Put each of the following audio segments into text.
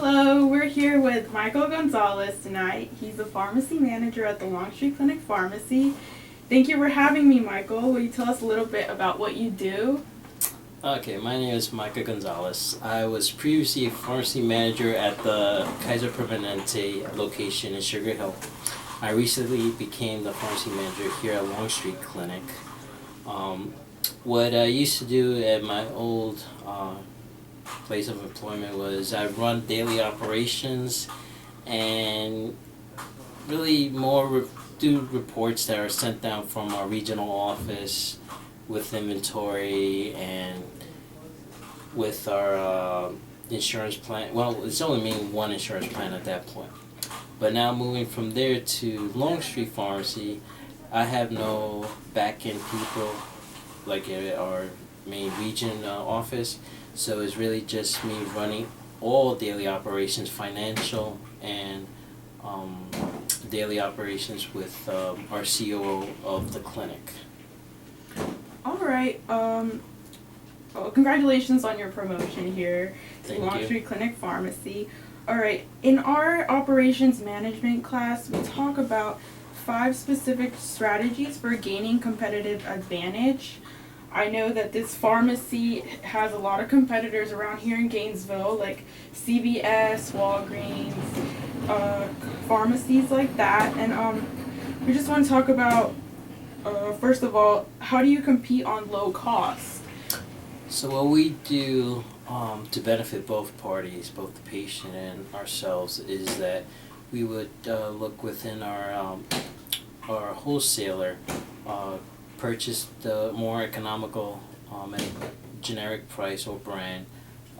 Hello, we're here with Michael Gonzalez tonight. He's a pharmacy manager at the Longstreet Clinic Pharmacy. Thank you for having me, Michael. Will you tell us a little bit about what you do? Okay, my name is Michael Gonzalez. I was previously a pharmacy manager at the Kaiser Permanente location in Sugar Hill. I recently became the pharmacy manager here at Longstreet Clinic. What I used to do at my old place of employment was I run daily operations and really do reports that are sent down from our regional office with inventory and with our insurance plan. Well, it's only mean one insurance plan at that point. But now moving from there to Longstreet Pharmacy, I have no back-end people like at our main region office. So it's really just me running all daily operations, financial and daily operations with our COO of the clinic. All right. Well, congratulations on your promotion here to Thank Longstreet Clinic Pharmacy. All right. In our operations management class, we talk about 5 specific strategies for gaining competitive advantage. I know that this pharmacy has a lot of competitors around here in Gainesville, like CVS, Walgreens, pharmacies like that. And we just want to talk about, first of all, how do you compete on low cost? So what we do to benefit both parties, both the patient and ourselves, is that we would look within our wholesaler, purchase the more economical and generic price or brand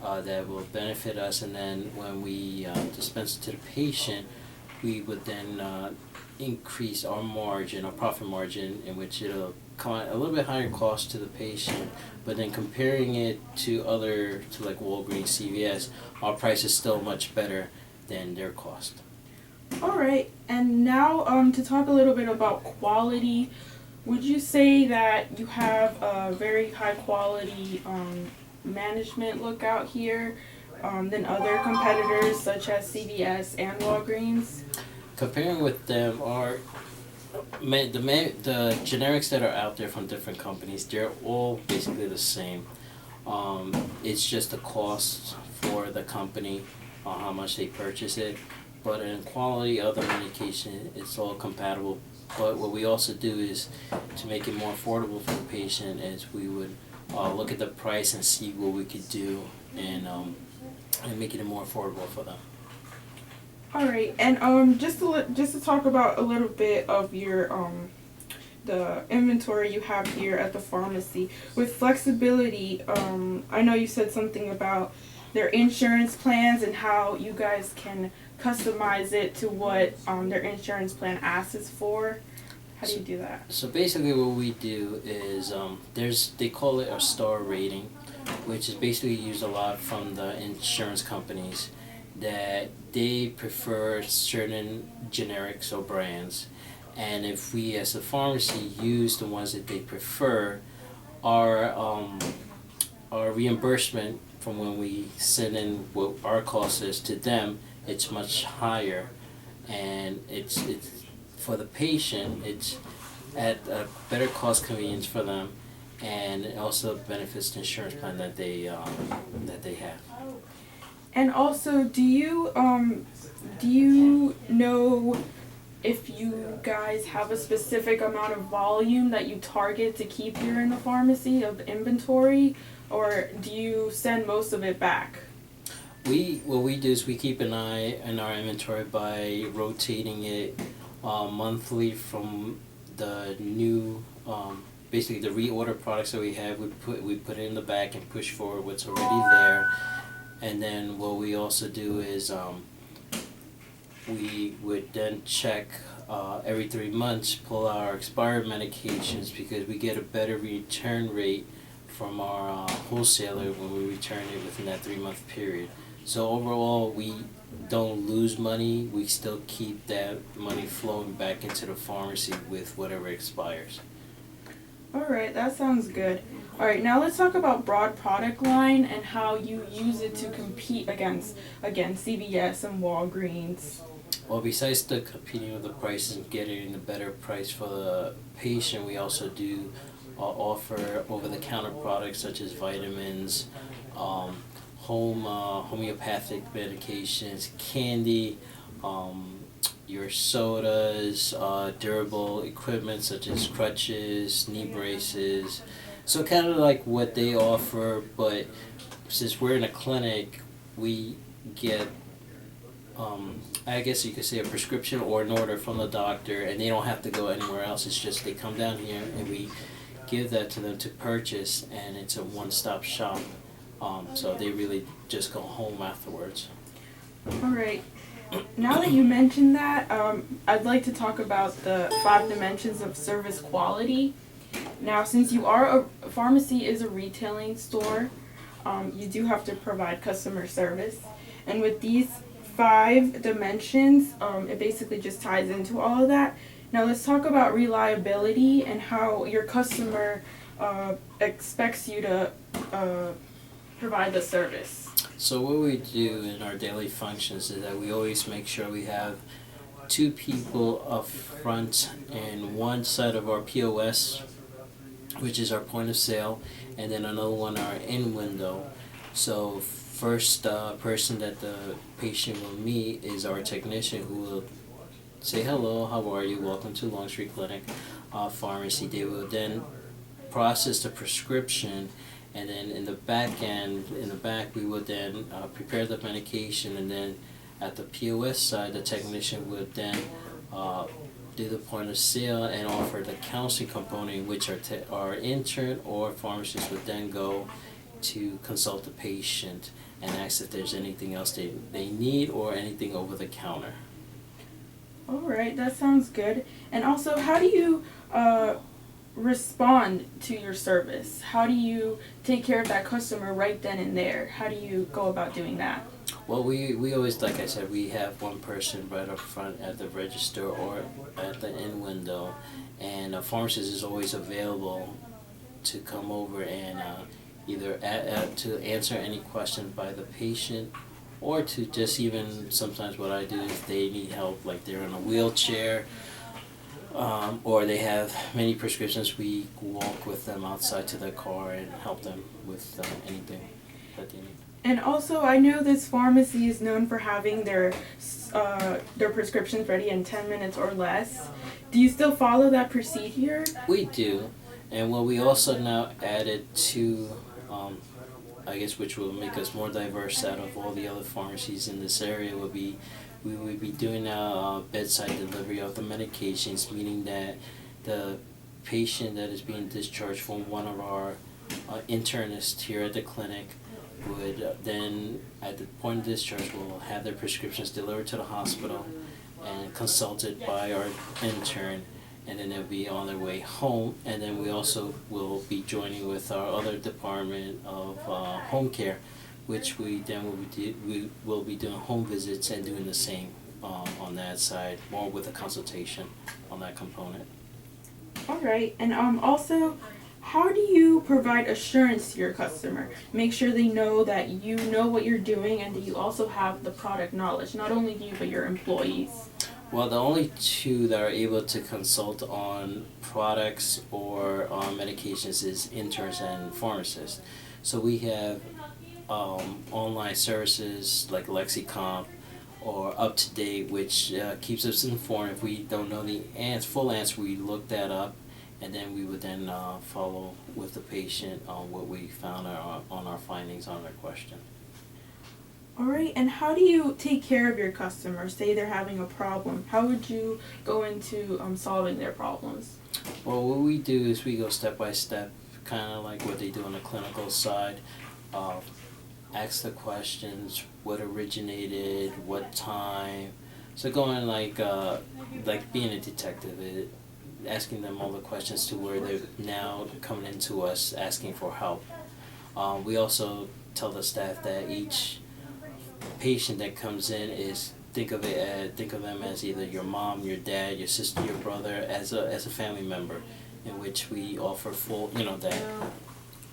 that will benefit us, and then when we dispense it to the patient, we would then increase our margin, our profit margin, in which it'll come at a little bit higher cost to the patient, but then comparing it to like Walgreens, CVS, our price is still much better than their cost. All right, and now to talk a little bit about quality, would you say that you have a very high quality management lookout here than other competitors such as CVS and Walgreens? Comparing with them, the generics that are out there from different companies, they're all basically the same. It's just the cost for the company, how much they purchase it. But in quality of the medication, it's all compatible. But what we also do is to make it more affordable for the patient is we would look at the price and see what we could do and make it more affordable for them. All right, and just to talk about a little bit of your the inventory you have here at the pharmacy with flexibility. I know you said something about their insurance plans and how you guys can customize it to what their insurance plan asks for. How do you do that? So basically what we do is they call it a star rating, which is basically used a lot from the insurance companies, that they prefer certain generics or brands, and if we as a pharmacy use the ones that they prefer, our reimbursement from when we send in what our cost is to them, it's much higher, and it's for the patient, it's at a better cost convenience for them, and it also benefits the insurance plan that they have. And also, do you know if you guys have a specific amount of volume that you target to keep here in the pharmacy of the inventory, or do you send most of it back? What we do is we keep an eye on our inventory by rotating it monthly from the new, basically the reorder products that we have. We put it in the back and push forward what's already there. And then what we also do is we would then check every 3 months, pull our expired medications, because we get a better return rate from our wholesaler when we return it within that 3-month period. So overall, we don't lose money. We still keep that money flowing back into the pharmacy with whatever expires. All right, that sounds good. All right, now let's talk about broad product line and how you use it to compete against, again, CVS and Walgreens. Well, besides the competing with the price and getting the better price for the patient, we also do offer over-the-counter products such as vitamins, homeopathic medications, candy, your sodas, durable equipment such as crutches, knee braces. So kind of like what they offer, but since we're in a clinic, we get I guess you could say a prescription or an order from the doctor, and they don't have to go anywhere else. It's just they come down here and we give that to them to purchase, and it's a one-stop shop. So they really just go home afterwards. All right. Now that you mentioned that, I'd like to talk about the 5 dimensions of service quality. Now, since you are a pharmacy is a retailing store, you do have to provide customer service, and with these 5 dimensions, it basically just ties into all of that. Now let's talk about reliability and how your customer expects you to provide the service. So what we do in our daily functions is that we always make sure we have 2 people up front and one side of our POS, which is our point of sale, and then another one our in window. So first person that the patient will meet is our technician, who will say hello, how are you, welcome to Longstreet Clinic Pharmacy. They will then process the prescription, and then in the back end, in the back, we would then prepare the medication, and then at the POS side, the technician would then do the point of sale and offer the counseling component, which our intern or pharmacist would then go to consult the patient and ask if there's anything else they need or anything over the counter. All right, that sounds good. And also, how do you respond to your service? How do you take care of that customer right then and there? How do you go about doing that? Well, we always, like I said, we have one person right up front at the register or at the in window, and a pharmacist is always available to come over and either to answer any questions by the patient, or to just even sometimes what I do if they need help, like they're in a wheelchair, or they have many prescriptions, we walk with them outside to their car and help them with anything that they need. And also, I know this pharmacy is known for having their prescriptions ready in 10 minutes or less. Do you still follow that procedure? We do, and what we also now added to, I guess, which will make us more diverse out of all the other pharmacies in this area, would be we would be doing now bedside delivery of the medications, meaning that the patient that is being discharged from one of our internists here at the clinic would then, at the point of discharge, will have their prescriptions delivered to the hospital and consulted by our intern, and then they'll be on their way home. And then we also will be joining with our other department of home care, which we will be doing home visits and doing the same on that side, more with a consultation on that component. All right, and also, how do you provide assurance to your customer? Make sure they know that you know what you're doing and that you also have the product knowledge, not only you but your employees. Well, the only 2 that are able to consult on products or on medications is interns and pharmacists. So we have online services like Lexicomp or UpToDate, which keeps us informed. If we don't know the full answer, we look that up, and then we would then follow with the patient on what we found on our findings on their question. All right, and how do you take care of your customers? Say they're having a problem. How would you go into solving their problems? Well, what we do is we go step by step, kind of like what they do on the clinical side. Ask the questions, what originated, what time. So going like being a detective, asking them all the questions to where they're now coming into us asking for help. We also tell the staff that each patient that comes in is think of them as either your mom, your dad, your sister, your brother, as a family member, in which we offer full, that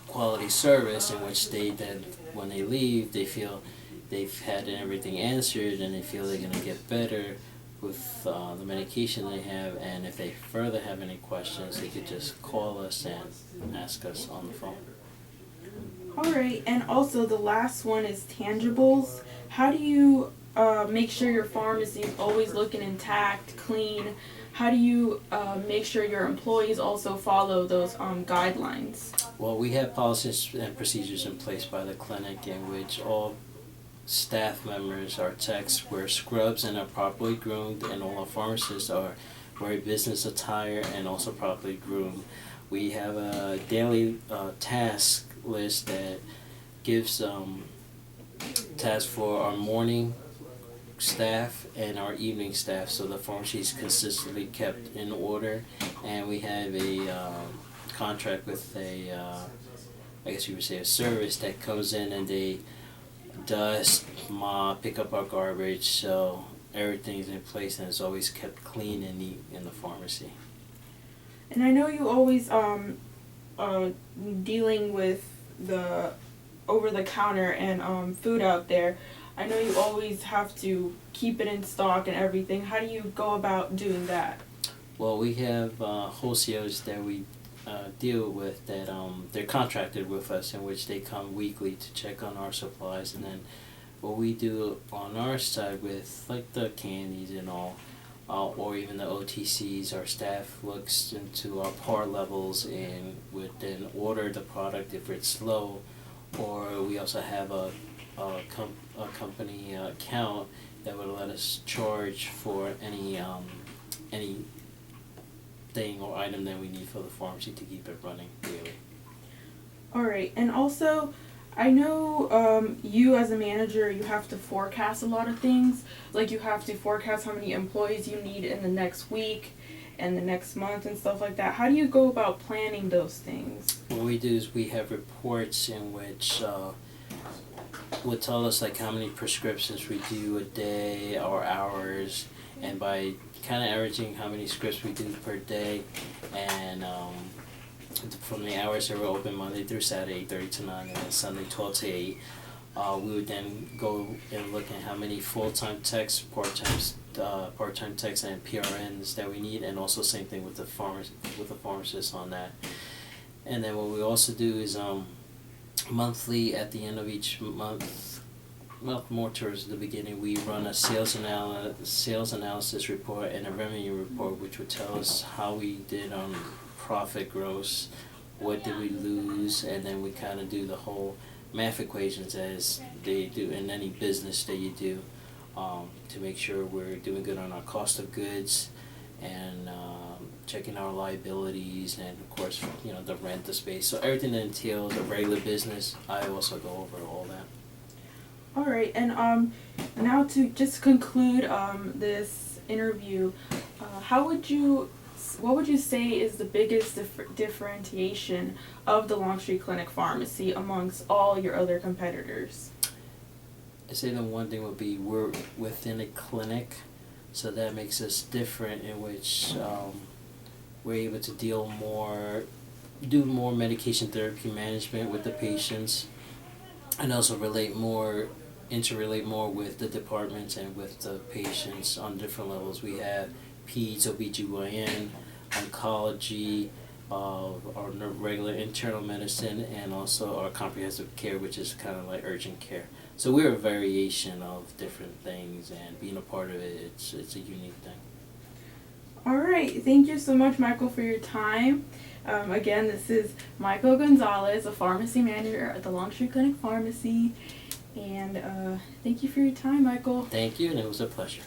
quality service, in which they then, when they leave, they feel they've had everything answered and they feel they're going to get better with the medication they have. And if they further have any questions, they could just call us and ask us on the phone. All right, and also the last one is tangibles. How do you make sure your pharmacy is always looking intact, clean? How do you make sure your employees also follow those guidelines? Well, we have policies and procedures in place by the clinic in which all staff members, our techs, wear scrubs and are properly groomed, and all our pharmacists are wearing business attire and also properly groomed. We have a daily task list that gives tasks for our morning staff and our evening staff, so the pharmacy is consistently kept in order. And we have a contract with a I guess you would say a service that comes in and they dust, mop, pick up our garbage, so everything's in place and it's always kept clean and neat in the pharmacy. And I know you always dealing with the over the counter and food out there. I know you always have to keep it in stock and everything. How do you go about doing that? Well, we have wholesalers that we deal with that they're contracted with us, in which they come weekly to check on our supplies. And then what we do on our side with like the candies and all, or even the OTCs, our staff looks into our par levels and would then order the product if it's low. Or we also have a company account that would let us charge for any thing or item that we need for the pharmacy to keep it running daily. All right, and also, I know you as a manager, you have to forecast a lot of things. Like you have to forecast how many employees you need in the next week and the next month and stuff like that. How do you go about planning those things? What we do is we have reports in which would tell us like how many prescriptions we do a day, our hours, and by kind of averaging how many scripts we do per day, and from the hours that were open Monday through Saturday, 8:30 to 9, and then Sunday 12 to 8, we would then go and look at how many full-time techs, part-time techs, and PRNs that we need, and also same thing with the pharmacist on that. And then what we also do is monthly, at the end of each month, well, more towards the beginning, we run a sales analysis report and a revenue report, which would tell us how we did on profit, gross, what did we lose, and then we kind of do the whole math equations as they do in any business that you do, to make sure we're doing good on our cost of goods and checking our liabilities, and of course, you know, the rent, the space, so everything that entails a regular business. I also go over all that. All right, and now to just conclude this interview, what would you say is the biggest differentiation of the Longstreet Clinic Pharmacy amongst all your other competitors? I say the one thing would be we're within a clinic, so that makes us different, in which we're able to do more medication therapy management with the patients, and also interrelate more with the departments and with the patients on different levels. We have peds, OBGYN, oncology, our regular internal medicine, and also our comprehensive care, which is kind of like urgent care. So we're a variation of different things, and being a part of it, it's a unique thing. All right, thank you so much, Michael, for your time. Again, this is Michael Gonzalez, a pharmacy manager at the Longstreet Clinic Pharmacy, and thank you for your time, Michael. Thank you, and it was a pleasure.